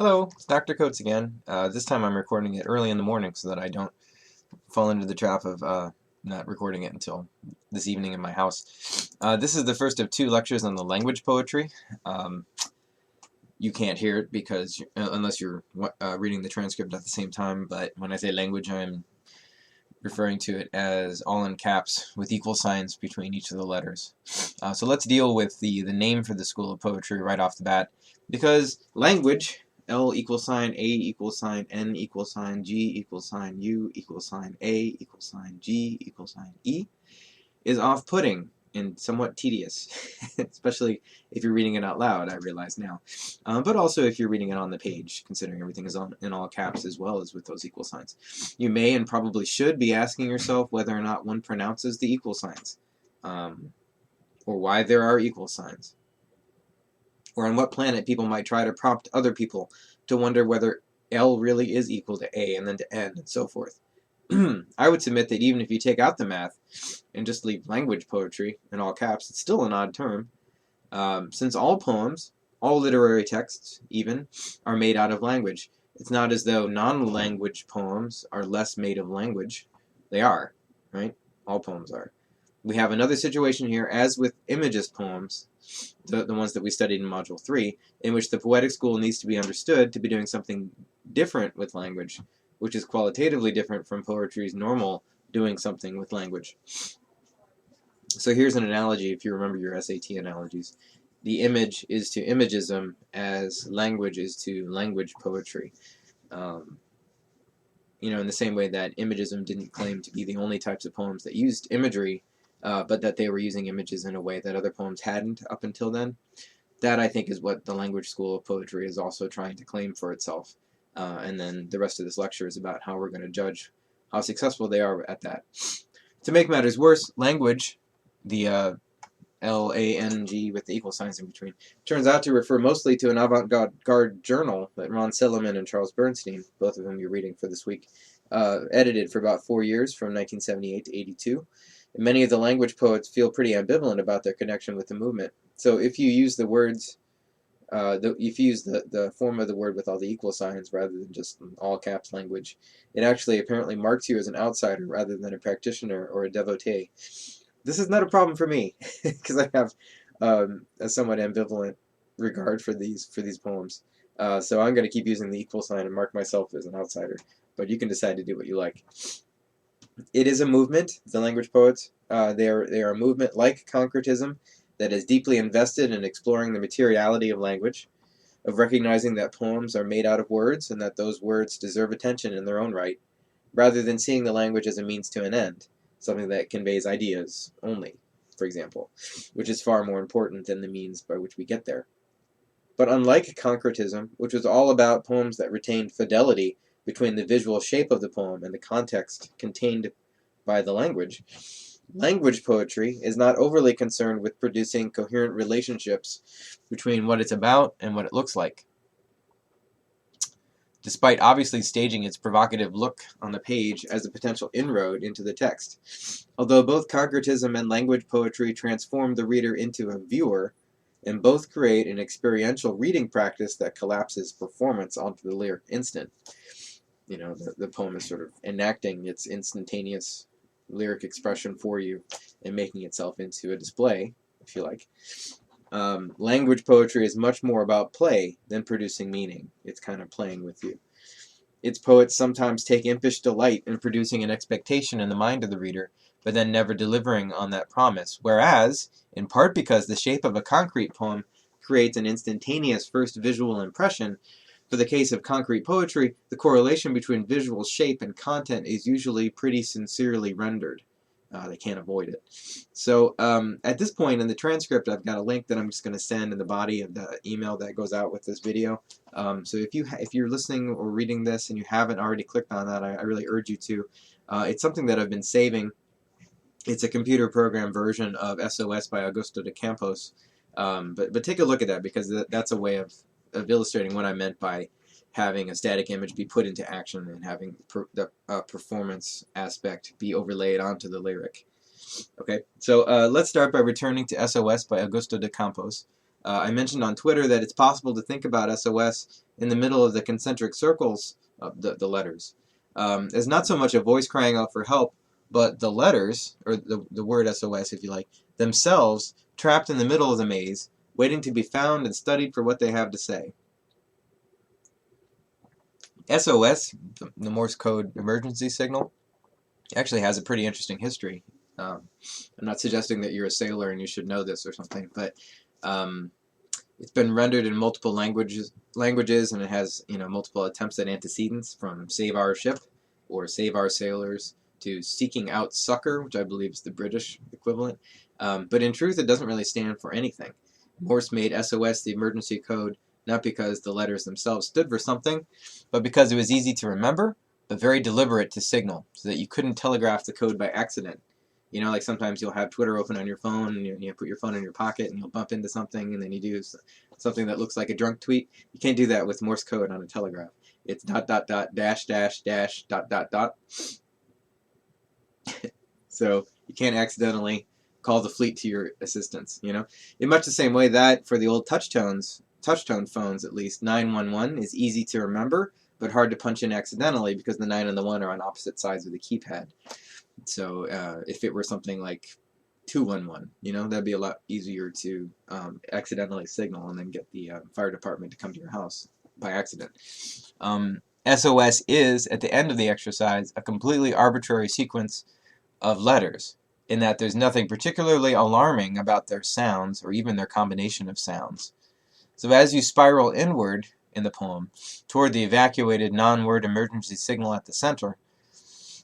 Hello, it's Dr. Coates again. This time I'm recording it early in the morning so that I don't fall into the trap of not recording it until this evening in my house. This is the first of two lectures on the language poetry. Um, you can't hear it because unless you're reading the transcript at the same time, but when I say language, I'm referring to it as all in caps with equal signs between each of the letters. So let's deal with the name for the school of poetry right off the bat, because language, L equals sign, A equals sign, N equals sign, G equals sign, U equals sign, A equals sign, G equals sign, E, is off-putting and somewhat tedious, especially if you're reading it out loud, I realize now. But also if you're reading it on the page, considering everything is in all caps as well as with those equal signs. You may and probably should be asking yourself whether or not one pronounces the equal signs, or why there are equal signs, or on what planet people might try to prompt other people to wonder whether L really is equal to A and then to N and so forth. I would submit that even if you take out the math and just leave language poetry in all caps, it's still an odd term, since all poems, all literary texts even, are made out of language. It's not as though non-language poems are less made of language. They are, right? All poems are. We have another situation here, as with Imagist poems, the ones that we studied in Module 3, in which the poetic school needs to be understood to be doing something different with language, which is qualitatively different from poetry's normal doing something with language. So here's an analogy, if you remember your SAT analogies. The image is to imagism as language is to language poetry. In the same way that imagism didn't claim to be the only types of poems that used imagery, but that they were using images in a way that other poems hadn't up until then. That, I think, is what the language school of poetry is also trying to claim for itself. And then the rest of this lecture is about how we're going to judge how successful they are at that. To make matters worse, language, the L-A-N-G with the equal signs in between, turns out to refer mostly to an avant-garde journal that Ron Silliman and Charles Bernstein, both of whom you're reading for this week, edited for about 4 years, from 1978 to 82. And many of the language poets feel pretty ambivalent about their connection with the movement. So if you use the words, if you use the form of the word with all the equal signs rather than just all caps language, it actually apparently marks you as an outsider rather than a practitioner or a devotee. This is not a problem for me, because I have a somewhat ambivalent regard for these poems. So I'm going to keep using the equal sign and mark myself as an outsider, but you can decide to do what you like. It is a movement, the language poets. They are a movement like concretism that is deeply invested in exploring the materiality of language, of recognizing that poems are made out of words and that those words deserve attention in their own right, rather than seeing the language as a means to an end, something that conveys ideas only, for example, which is far more important than the means by which we get there. But unlike concretism, which was all about poems that retained fidelity between the visual shape of the poem and the context contained by the language, language poetry is not overly concerned with producing coherent relationships between what it's about and what it looks like. Despite obviously staging its provocative look on the page as a potential inroad into the text. Although both concretism and language poetry transform the reader into a viewer, and both create an experiential reading practice that collapses performance onto the lyric instant. The poem is sort of enacting its instantaneous lyric expression for you and making itself into a display, if you like. Language poetry is much more about play than producing meaning. It's kind of playing with you. Its poets sometimes take impish delight in producing an expectation in the mind of the reader, but then never delivering on that promise, whereas, in part because the shape of a concrete poem creates an instantaneous first visual impression, for the case of concrete poetry, the correlation between visual shape and content is usually pretty sincerely rendered. They can't avoid it. So at this point in the transcript, I've got a link that I'm just going to send in the body of the email that goes out with this video. So if you're listening or reading this and you haven't already clicked on that, I really urge you to. It's something that I've been saving. It's a computer program version of SOS by Augusto de Campos. But take a look at that, because that's a way of illustrating what I meant by having a static image be put into action and having the performance aspect be overlaid onto the lyric. Okay, so let's start by returning to SOS by Augusto de Campos. I mentioned on Twitter that it's possible to think about SOS in the middle of the concentric circles of the letters is not so much a voice crying out for help, but the letters, or the word SOS if you like, themselves trapped in the middle of the maze, waiting to be found and studied for what they have to say. SOS, the Morse code emergency signal, actually has a pretty interesting history. I'm not suggesting that you're a sailor and you should know this or something, but it's been rendered in multiple languages, and it has multiple attempts at antecedents, from save our ship or save our sailors to seeking out succor, which I believe is the British equivalent. But in truth, it doesn't really stand for anything. Morse made SOS the emergency code not because the letters themselves stood for something, but because it was easy to remember, but very deliberate to signal, so that you couldn't telegraph the code by accident. Like sometimes you'll have Twitter open on your phone, and you put your phone in your pocket, and you'll bump into something, and then you do something that looks like a drunk tweet. You can't do that with Morse code on a telegraph. It's ... So you can't accidentally call the fleet to your assistance. In much the same way that for the old touchtone phones, at least, 911 is easy to remember, but hard to punch in accidentally because the 9 and the 1 are on opposite sides of the keypad. So if it were something like 211, that'd be a lot easier to accidentally signal and then get the fire department to come to your house by accident. SOS is, at the end of the exercise, a completely arbitrary sequence of letters, in that there's nothing particularly alarming about their sounds or even their combination of sounds. So as you spiral inward in the poem toward the evacuated non-word emergency signal at the center,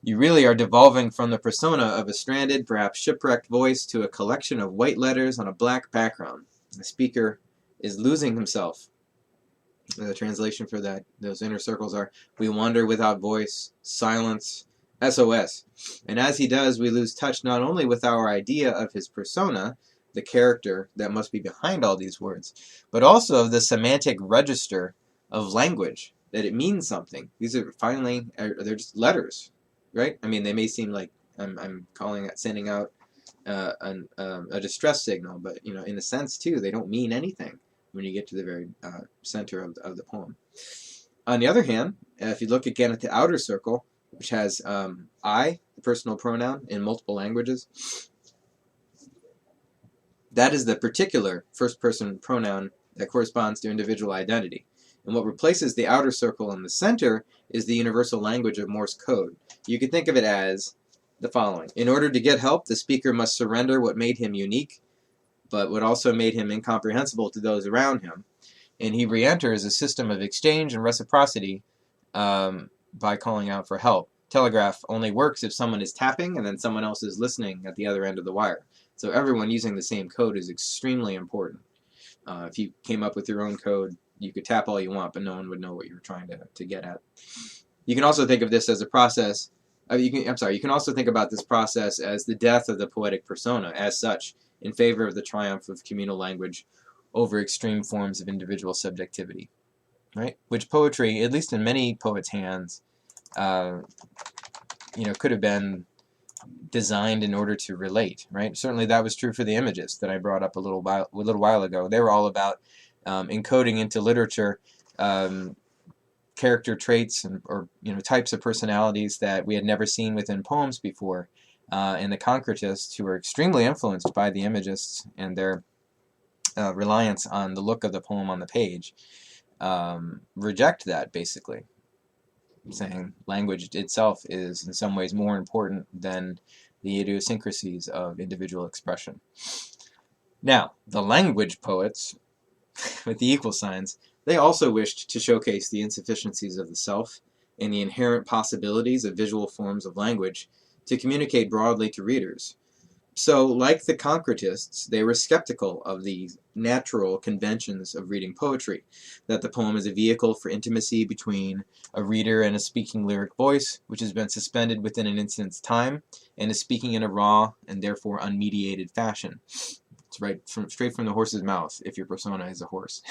you really are devolving from the persona of a stranded, perhaps shipwrecked voice to a collection of white letters on a black background. The speaker is losing himself. The translation for those inner circles are, we wander without voice, silence, SOS. And as he does, we lose touch not only with our idea of his persona, the character that must be behind all these words, but also of the semantic register of language, that it means something. These are they're just letters, right? I mean, they may seem like I'm sending out a distress signal, but in a sense too, they don't mean anything when you get to the very center of the poem. On the other hand, if you look again at the outer circle, which has I, the personal pronoun, in multiple languages, that is the particular first-person pronoun that corresponds to individual identity. And what replaces the outer circle in the center is the universal language of Morse code. You could think of it as the following. In order to get help, the speaker must surrender what made him unique, but what also made him incomprehensible to those around him. And he re-enters a system of exchange and reciprocity by calling out for help. Telegraph only works if someone is tapping and then someone else is listening at the other end of the wire. So everyone using the same code is extremely important. If you came up with your own code, you could tap all you want, but no one would know what you were trying to get at. You can also think of this as a process. You can also think about this process as the death of the poetic persona, as such, in favor of the triumph of communal language over extreme forms of individual subjectivity, right? Which poetry, at least in many poets' hands, could have been designed in order to relate, right? Certainly that was true for the images that I brought up a little while ago. They were all about encoding into literature character traits or types of personalities that we had never seen within poems before. And the concretists, who were extremely influenced by the imagists and their reliance on the look of the poem on the page, reject that, basically, saying language itself is in some ways more important than the idiosyncrasies of individual expression. Now, the language poets, with the equal signs, they also wished to showcase the insufficiencies of the self and the inherent possibilities of visual forms of language to communicate broadly to readers. So, like the concretists, they were skeptical of the natural conventions of reading poetry, that the poem is a vehicle for intimacy between a reader and a speaking lyric voice, which has been suspended within an instant's time, and is speaking in a raw and therefore unmediated fashion. It's straight from the horse's mouth, if your persona is a horse.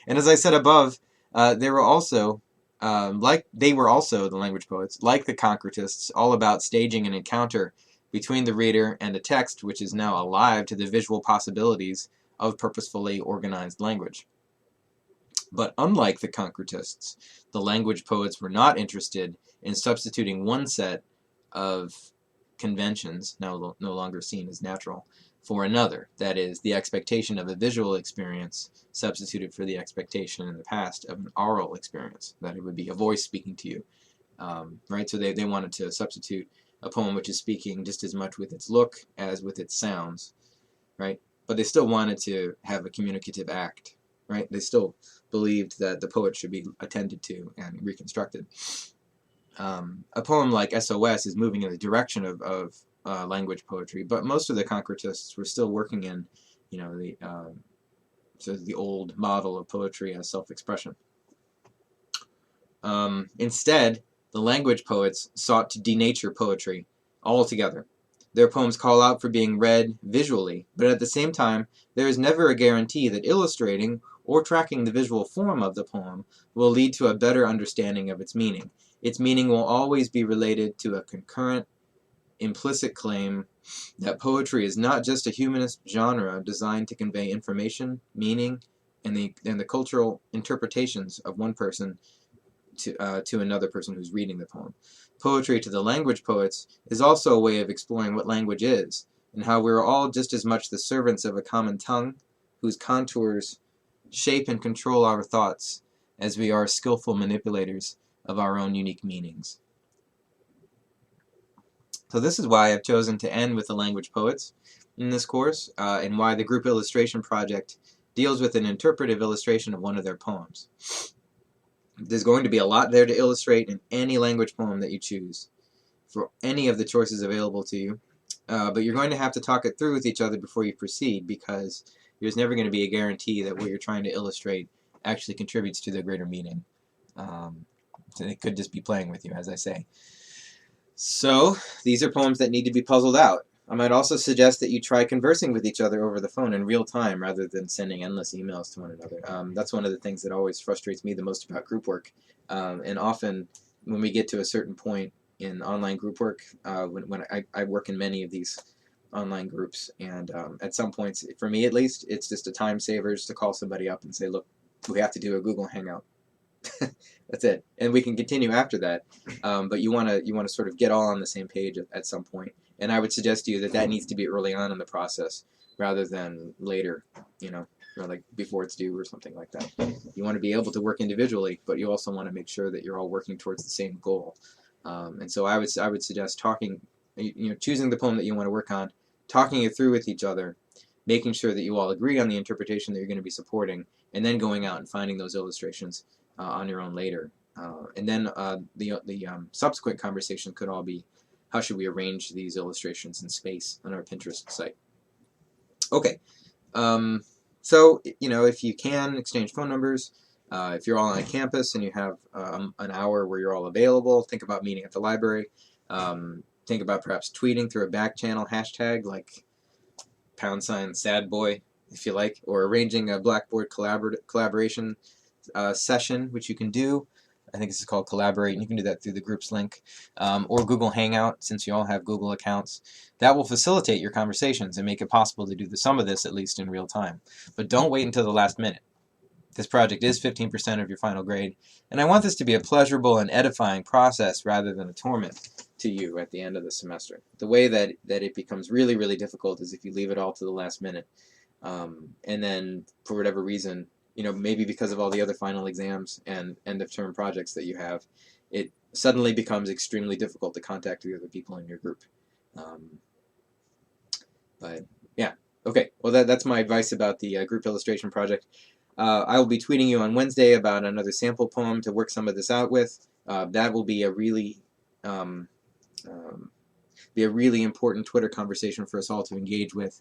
And as I said above, they were also, the language poets, like the concretists, all about staging an encounter between the reader and a text which is now alive to the visual possibilities of purposefully organized language. But unlike the concretists, the language poets were not interested in substituting one set of conventions, now no longer seen as natural, for another. That is, the expectation of a visual experience substituted for the expectation in the past of an oral experience, that it would be a voice speaking to you. Right? So they wanted to substitute a poem which is speaking just as much with its look as with its sounds, right? But they still wanted to have a communicative act, right? They still believed that the poet should be attended to and reconstructed. A poem like SOS is moving in the direction of language poetry, but most of the concretists were still working in, the old model of poetry as self-expression. Instead, the language poets sought to denature poetry altogether. Their poems call out for being read visually, but at the same time, there is never a guarantee that illustrating or tracking the visual form of the poem will lead to a better understanding of its meaning. Its meaning will always be related to a concurrent, implicit claim that poetry is not just a humanist genre designed to convey information, meaning, and the cultural interpretations of one person to another person who's reading the poem. Poetry to the language poets is also a way of exploring what language is, and how we're all just as much the servants of a common tongue, whose contours shape and control our thoughts, as we are skillful manipulators of our own unique meanings. So this is why I've chosen to end with the language poets in this course, and why the group illustration project deals with an interpretive illustration of one of their poems. There's going to be a lot there to illustrate in any language poem that you choose for any of the choices available to you, but you're going to have to talk it through with each other before you proceed, because there's never going to be a guarantee that what you're trying to illustrate actually contributes to the greater meaning. So it could just be playing with you, as I say. So these are poems that need to be puzzled out. I might also suggest that you try conversing with each other over the phone in real time rather than sending endless emails to one another. That's one of the things that always frustrates me the most about group work. And often when we get to a certain point in online group work, when I work in many of these online groups, and at some points, for me at least, it's just a time saver to call somebody up and say, look, we have to do a Google Hangout. That's it, and we can continue after that. But you want to sort of get all on the same page at some point. And I would suggest to you that needs to be early on in the process rather than later, or like before it's due or something like that. You want to be able to work individually, but you also want to make sure that you're all working towards the same goal. And so I would suggest choosing the poem that you want to work on, talking it through with each other, making sure that you all agree on the interpretation that you're going to be supporting, and then going out and finding those illustrations on your own later. And then the subsequent conversation could all be, how should we arrange these illustrations in space on our Pinterest site? Okay, so if you can, exchange phone numbers. If you're all on campus and you have an hour where you're all available, think about meeting at the library. Think about perhaps tweeting through a back channel hashtag like #sadboy, if you like, or arranging a Blackboard collaboration session, which you can do. I think this is called Collaborate, and you can do that through the group's link, or Google Hangout, since you all have Google accounts. That will facilitate your conversations and make it possible to do some of this at least in real time. But don't wait until the last minute. This project is 15% of your final grade, and I want this to be a pleasurable and edifying process rather than a torment to you at the end of the semester. The way that it becomes really, really difficult is if you leave it all to the last minute, and then for whatever reason, maybe because of all the other final exams and end-of-term projects that you have, it suddenly becomes extremely difficult to contact the other people in your group. But yeah, okay. Well, that's my advice about the group illustration project. I will be tweeting you on Wednesday about another sample poem to work some of this out with. That will be a really important Twitter conversation for us all to engage with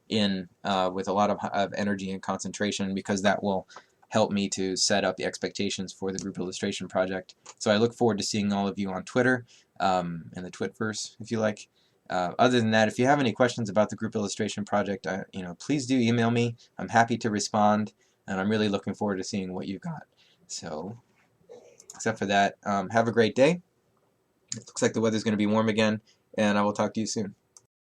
with a lot of energy and concentration, because that will help me to set up the expectations for the group illustration project. So I look forward to seeing all of you on Twitter, and the Twitverse, if you like. Other than that, if you have any questions about the group illustration project, please do email me. I'm happy to respond, and I'm really looking forward to seeing what you've got. So, except for that, have a great day. It looks like the weather's going to be warm again, and I will talk to you soon.